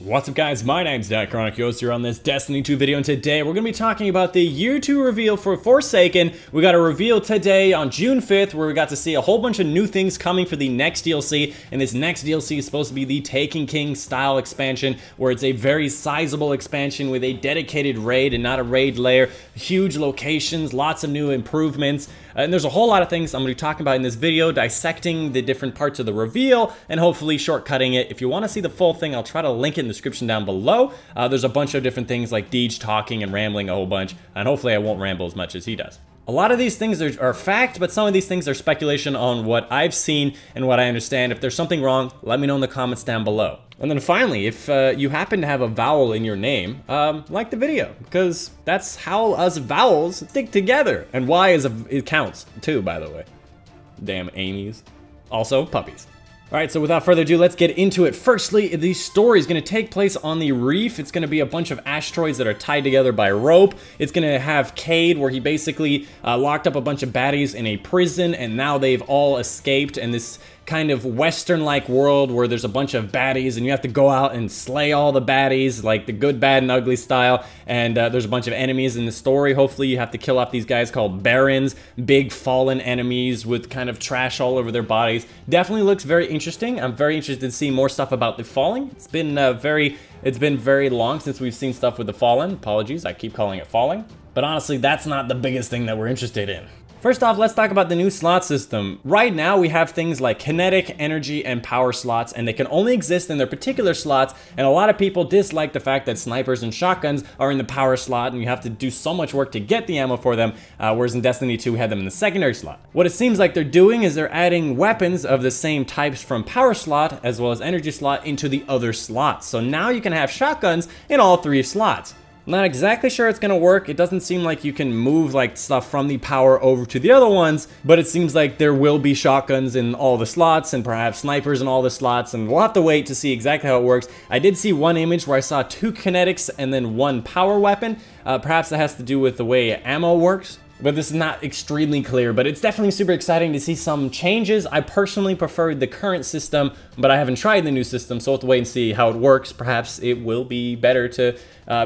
What's up guys, my name's Dychronic, your host here on this Destiny 2 video, and today we're going to be talking about the Year 2 reveal for Forsaken. We got a reveal today on June 5th where we got to see a whole bunch of new things coming for the next DLC, and this next DLC is supposed to be the Taken King style expansion, where it's a very sizable expansion with a dedicated raid and not a raid layer, huge locations, lots of new improvements, and there's a whole lot of things I'm going to be talking about in this video, dissecting the different parts of the reveal and hopefully shortcutting it. If you want to see the full thing, I'll try to link it in the description down below. There's a bunch of different things like Deej talking and rambling a whole bunch, and hopefully I won't ramble as much as he does. A lot of these things are fact, but some of these things are speculation on what I've seen and what I understand. If there's something wrong, let me know in the comments down below. And then finally, if you happen to have a vowel in your name, like the video, because that's how us vowels stick together. And Y it counts too, by the way. Damn Amy's. Also, puppies. Alright, so without further ado, let's get into it. Firstly, the story is going to take place on the reef. It's going to be a bunch of asteroids that are tied together by rope. It's going to have Cade, where he basically locked up a bunch of baddies in a prison, and now they've all escaped, and this kind of Western-like world where there's a bunch of baddies and you have to go out and slay all the baddies, like the good, bad, and ugly style, and there's a bunch of enemies in the story. Hopefully you have to kill off these guys called Barons, big fallen enemies with kind of trash all over their bodies. Definitely looks very interesting. I'm very interested to see more stuff about the Falling. It's been very long since we've seen stuff with the Fallen. Apologies, I keep calling it Falling. But honestly, that's not the biggest thing that we're interested in. First off, let's talk about the new slot system. Right now, we have things like kinetic, energy, and power slots, and they can only exist in their particular slots, and a lot of people dislike the fact that snipers and shotguns are in the power slot, and you have to do so much work to get the ammo for them, whereas in Destiny 2, we had them in the secondary slot. What it seems like they're doing is they're adding weapons of the same types from power slot, as well as energy slot, into the other slots. So now you can have shotguns in all three slots. I'm not exactly sure it's gonna work. It doesn't seem like you can move like stuff from the power over to the other ones, but it seems like there will be shotguns in all the slots and perhaps snipers in all the slots, and we'll have to wait to see exactly how it works. I did see one image where I saw 2 kinetics and then 1 power weapon. Perhaps that has to do with the way ammo works, but this is not extremely clear. But it's definitely super exciting to see some changes. I personally preferred the current system, but I haven't tried the new system, so we'll have to wait and see how it works. Perhaps it will be better to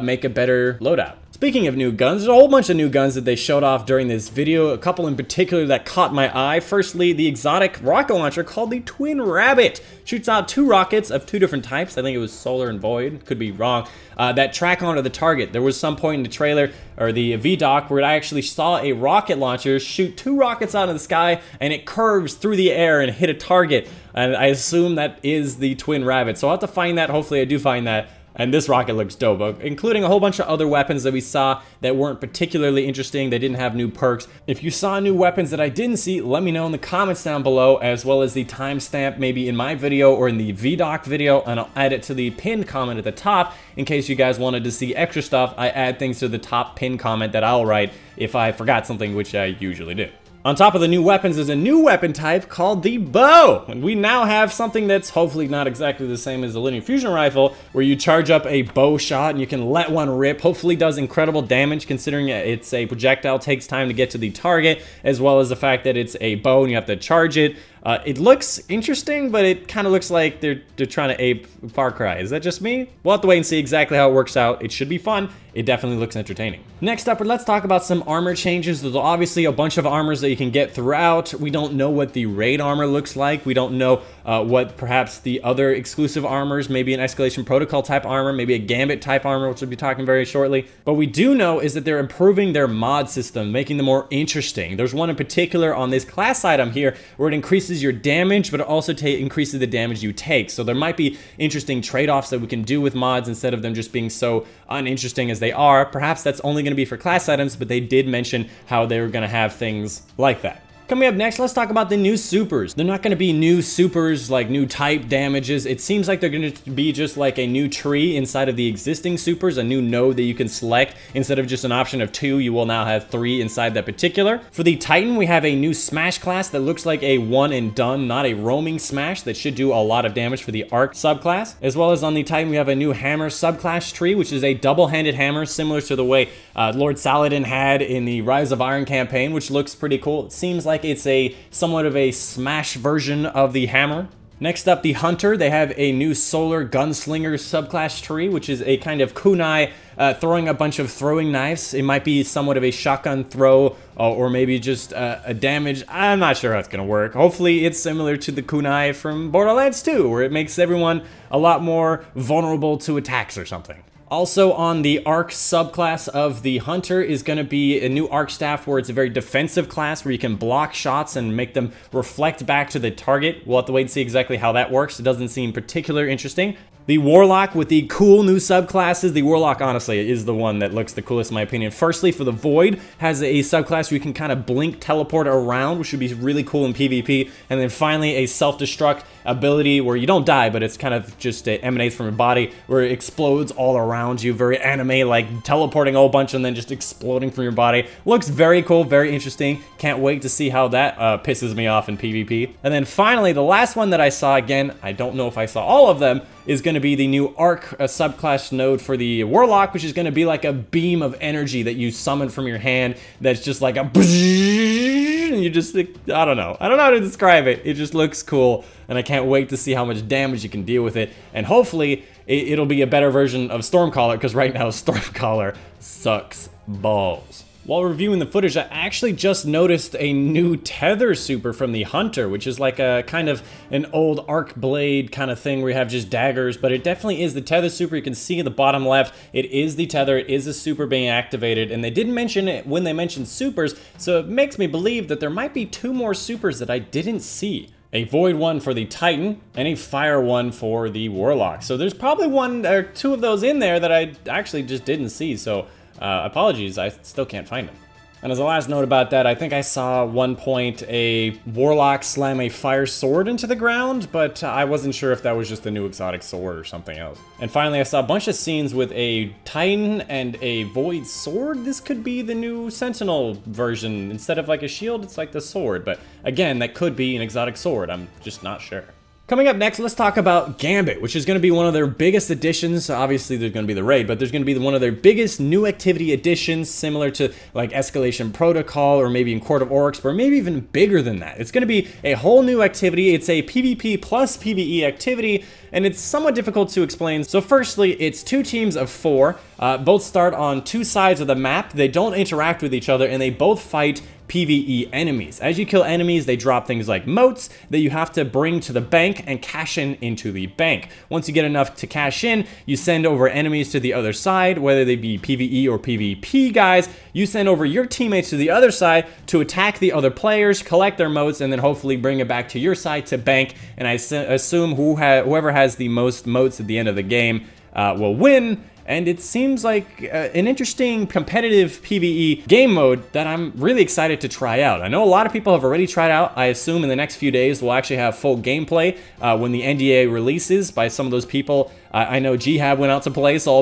make a better loadout. Speaking of new guns, there's a whole bunch of new guns that they showed off during this video, a couple in particular that caught my eye. Firstly, the exotic rocket launcher called the Twin Rabbit. Shoots out 2 rockets of 2 different types, I think it was solar and void, could be wrong, that track onto the target. There was some point in the trailer, or the VDoc, where I actually saw a rocket launcher shoot 2 rockets out of the sky, and it curves through the air and hit a target, and I assume that is the Twin Rabbit. So I'll have to find that, hopefully I do find that. And this rocket looks dope, including a whole bunch of other weapons that we saw that weren't particularly interesting. They didn't have new perks. If you saw new weapons that I didn't see, let me know in the comments down below, as well as the timestamp maybe in my video or in the VDoc video, and I'll add it to the pinned comment at the top in case you guys wanted to see extra stuff. I add things to the top pinned comment that I'll write if I forgot something, which I usually do. On top of the new weapons, there's a new weapon type called the bow. And we now have something that's hopefully not exactly the same as the linear fusion rifle, where you charge up a bow shot and you can let one rip. Hopefully does incredible damage, considering it's a projectile, takes time to get to the target, as well as the fact that it's a bow and you have to charge it. It looks interesting, but it kind of looks like they're trying to ape Far Cry. Is that just me? We'll have to wait and see exactly how it works out. It should be fun. It definitely looks entertaining. Next up, let's talk about some armor changes. There's obviously a bunch of armors that you can get throughout. We don't know what the raid armor looks like. We don't know what perhaps the other exclusive armors, maybe an Escalation Protocol type armor, maybe a Gambit type armor, which we'll be talking very shortly. But we do know is that they're improving their mod system, making them more interesting. There's one in particular on this class item here where it increases your damage, but it also increases the damage you take. So there might be interesting trade-offs that we can do with mods instead of them just being so uninteresting as they are. Perhaps that's only going to be for class items, but they did mention how they were going to have things like that. Coming up next, let's talk about the new supers. They're not going to be new supers, like new type damages. It seems like they're going to be just like a new tree inside of the existing supers, a new node that you can select. Instead of just an option of 2, you will now have 3 inside that particular. For the Titan, we have a new smash class that looks like a one and done, not a roaming smash, that should do a lot of damage for the arc subclass. As well as on the Titan, we have a new hammer subclass tree, which is a double-handed hammer, similar to the way Lord Saladin had in the Rise of Iron campaign, which looks pretty cool. It seems like it's a somewhat of a smash version of the hammer. Next up, the Hunter. They have a new Solar Gunslinger subclass tree, which is a kind of kunai throwing a bunch of throwing knives. It might be somewhat of a shotgun throw or maybe just a damage. I'm not sure how it's going to work. Hopefully it's similar to the kunai from Borderlands 2, where it makes everyone a lot more vulnerable to attacks or something. Also on the Arc subclass of the Hunter is going to be a new Arc Staff where it's a very defensive class where you can block shots and make them reflect back to the target. We'll have to wait and see exactly how that works. It doesn't seem particularly interesting. The Warlock with the cool new subclasses. The Warlock, honestly, is the one that looks the coolest in my opinion. Firstly, for the Void, has a subclass where you can kind of blink teleport around, which would be really cool in PvP. And then finally, a self-destruct ability where you don't die, but it's kind of just emanates from your body, where it explodes all around you. Very anime, like teleporting a whole bunch and then just exploding from your body. Looks very cool, very interesting. Can't wait to see how that pisses me off in PvP. And then finally, the last one that I saw, again, I don't know if I saw all of them, is going to be the new Arc subclass node for the Warlock, which is going to be like a beam of energy that you summon from your hand that's just like a and you just, I don't know how to describe it. It just looks cool, and I can't wait to see how much damage you can deal with it, and hopefully it'll be a better version of Stormcaller, because right now Stormcaller sucks balls. While reviewing the footage, I actually just noticed a new tether super from the Hunter, which is like a kind of an old arc blade kind of thing where you have just daggers, but it definitely is the tether super. You can see in the bottom left, it is the tether, it is a super being activated, and they didn't mention it when they mentioned supers, so it makes me believe that there might be 2 more supers that I didn't see. A Void one for the Titan, and a Fire one for the Warlock. So there's probably 1 or 2 of those in there that I actually just didn't see, so apologies, I still can't find them. And as a last note about that, I think I saw at one point a Warlock slam a fire sword into the ground, but I wasn't sure if that was just a new exotic sword or something else. And finally, I saw a bunch of scenes with a Titan and a Void sword. This could be the new Sentinel version. Instead of like a shield, it's like the sword. But again, that could be an exotic sword. I'm just not sure. Coming up next, let's talk about Gambit, which is going to be one of their biggest additions. Obviously, there's going to be the raid, but there's going to be one of their biggest new activity additions, similar to like Escalation Protocol or maybe in Court of Oryx, or maybe even bigger than that. It's going to be a whole new activity. It's a PvP plus PvE activity, and it's somewhat difficult to explain. So firstly, it's 2 teams of 4. Both start on 2 sides of the map. They don't interact with each other, and they both fight PvE enemies. As you kill enemies, they drop things like motes that you have to bring to the bank and cash in into the bank. Once you get enough to cash in, you send over enemies to the other side, whether they be PvE or PvP guys. You send over your teammates to the other side to attack the other players, collect their motes, and then hopefully bring it back to your side to bank. And I assume whoever has the most motes at the end of the game will win. And it seems like an interesting competitive PvE game mode that I'm really excited to try out. I know a lot of people have already tried out. I assume in the next few days we'll actually have full gameplay when the NDA releases by some of those people. I know Jihad went out to play, so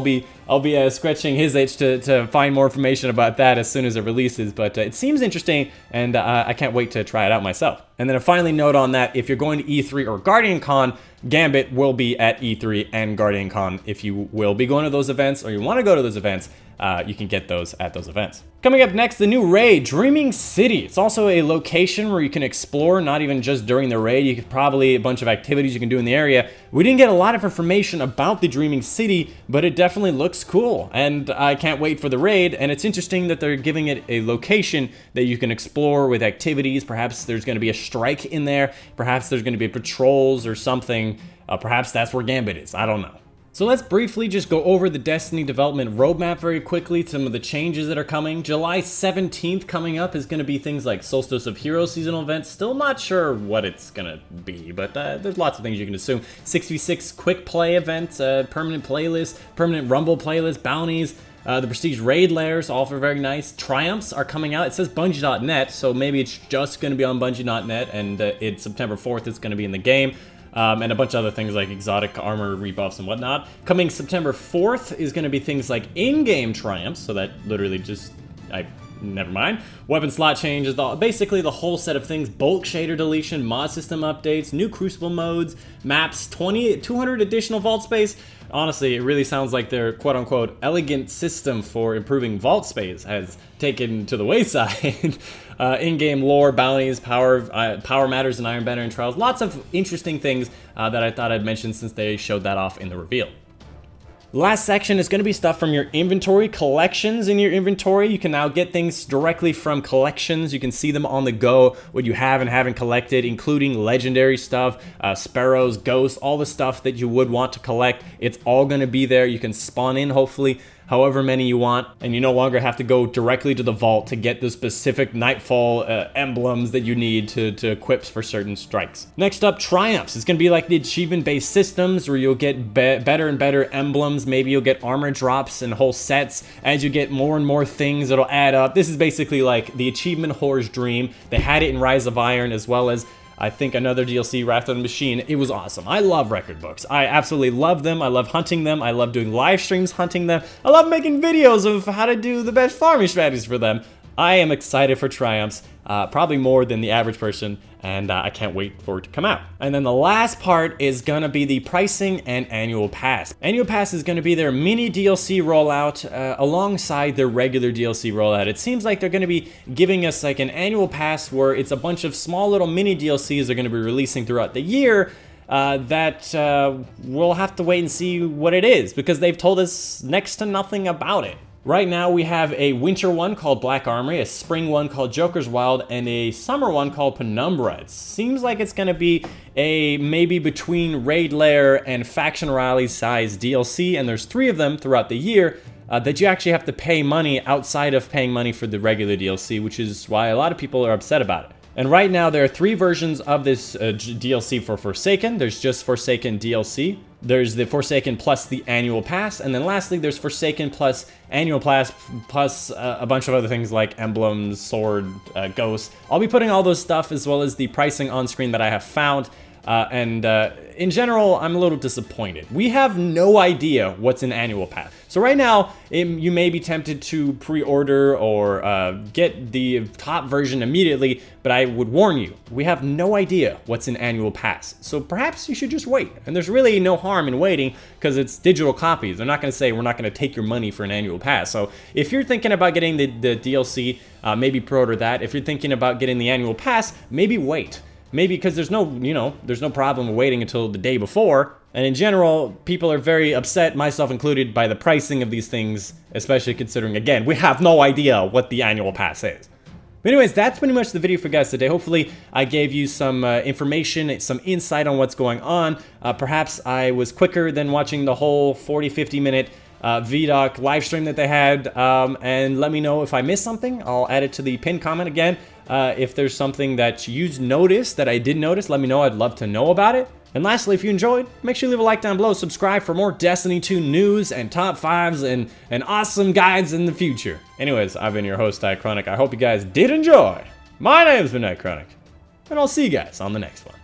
I'll be scratching his itch to find more information about that as soon as it releases. But it seems interesting, and I can't wait to try it out myself. And then a finally note on that, if you're going to E3 or Guardian Con, Gambit will be at E3 and Guardian Con. If you will be going to those events or you want to go to those events, you can get those at those events. Coming up next, the new raid, Dreaming City. It's also a location where you can explore, not even just during the raid. You could probably a bunch of activities you can do in the area. We didn't get a lot of information about the Dreaming City, but it definitely looks cool, and I can't wait for the raid. And it's interesting that they're giving it a location that you can explore with activities. Perhaps there's going to be a strike in there. Perhaps there's going to be patrols or something. Perhaps that's where Gambit is. I don't know. So let's briefly just go over the Destiny development roadmap very quickly, some of the changes that are coming. July 17th coming up is going to be things like Solstice of Heroes seasonal events. Still not sure what it's going to be, but there's lots of things you can assume. 6v6 quick play events, permanent playlist, permanent rumble playlist, bounties, the Prestige Raid Lairs, all for very nice. Triumphs are coming out. It says Bungie.net, so maybe it's just going to be on Bungie.net, and it's September 4th it's going to be in the game. And a bunch of other things like exotic armor rebuffs and whatnot. Coming September 4th is going to be things like in-game triumphs, so that literally just, never mind. Weapon slot changes, basically the whole set of things. Bulk shader deletion, mod system updates, new Crucible modes, maps, 200 additional vault space. Honestly, it really sounds like their quote-unquote elegant system for improving vault space has taken to the wayside. in-game lore, bounties, power matters in Iron Banner and Trials. Lots of interesting things that I thought I'd mention since they showed that off in the reveal. The last section is going to be stuff from your inventory, collections in your inventory. You can now get things directly from collections. You can see them on the go, what you have and haven't collected, including legendary stuff, sparrows, ghosts, all the stuff that you would want to collect. It's all going to be there. You can spawn in, hopefully, however many you want, and you no longer have to go directly to the vault to get the specific Nightfall emblems that you need to equip for certain strikes. Next up, triumphs. It's going to be like the achievement-based systems where you'll get better and better emblems. Maybe you'll get armor drops and whole sets. As you get more and more things, it'll add up. This is basically like the achievement whore's dream. They had it in Rise of Iron, as well as I think another DLC, Wrath of the Machine. It was awesome. I love record books. I absolutely love them. I love hunting them. I love doing live streams hunting them. I love making videos of how to do the best farming strategies for them. I am excited for triumphs, probably more than the average person, and I can't wait for it to come out. And then the last part is gonna be the pricing and annual pass. Annual pass is gonna be their mini DLC rollout alongside their regular DLC rollout. It seems like they're gonna be giving us like an annual pass where it's a bunch of small little mini DLCs they're gonna be releasing throughout the year that we'll have to wait and see what it is, because they've told us next to nothing about it. Right now we have a winter one called Black Armory, a spring one called Joker's Wild, and a summer one called Penumbra. It seems like it's going to be a maybe between Raid Lair and Faction Rally size DLC, and there's 3 of them throughout the year that you actually have to pay money outside of paying money for the regular DLC, which is why a lot of people are upset about it. And right now there are 3 versions of this DLC for Forsaken. There's just Forsaken DLC. There's the Forsaken plus the annual pass, and then lastly there's Forsaken plus annual pass plus a bunch of other things like emblems, sword, ghosts. I'll be putting all those stuff as well as the pricing on screen that I have found. In general, I'm a little disappointed. We have no idea what's in annual pass. So right now, you may be tempted to pre-order or get the top version immediately, but I would warn you, we have no idea what's in annual pass. So perhaps you should just wait. And there's really no harm in waiting because it's digital copies. They're not going to say we're not going to take your money for an annual pass. So if you're thinking about getting the DLC, maybe pre-order that. If you're thinking about getting the annual pass, maybe wait. Maybe because there's no, there's no problem waiting until the day before. And in general, people are very upset, myself included, by the pricing of these things, especially considering, again, we have no idea what the annual pass is. But anyways, that's pretty much the video for you guys today. Hopefully, I gave you some information, some insight on what's going on. Perhaps I was quicker than watching the whole 40-50 minute VDoc live stream that they had, and let me know if I missed something. I'll add it to the pinned comment again. If there's something that you noticed that I didn't notice, let me know. I'd love to know about it. And lastly, if you enjoyed, make sure you leave a like down below, subscribe for more Destiny 2 news and top 5s and awesome guides in the future. Anyways, I've been your host, Dychronic. I hope you guys did enjoy. My name's been Dychronic, and I'll see you guys on the next one.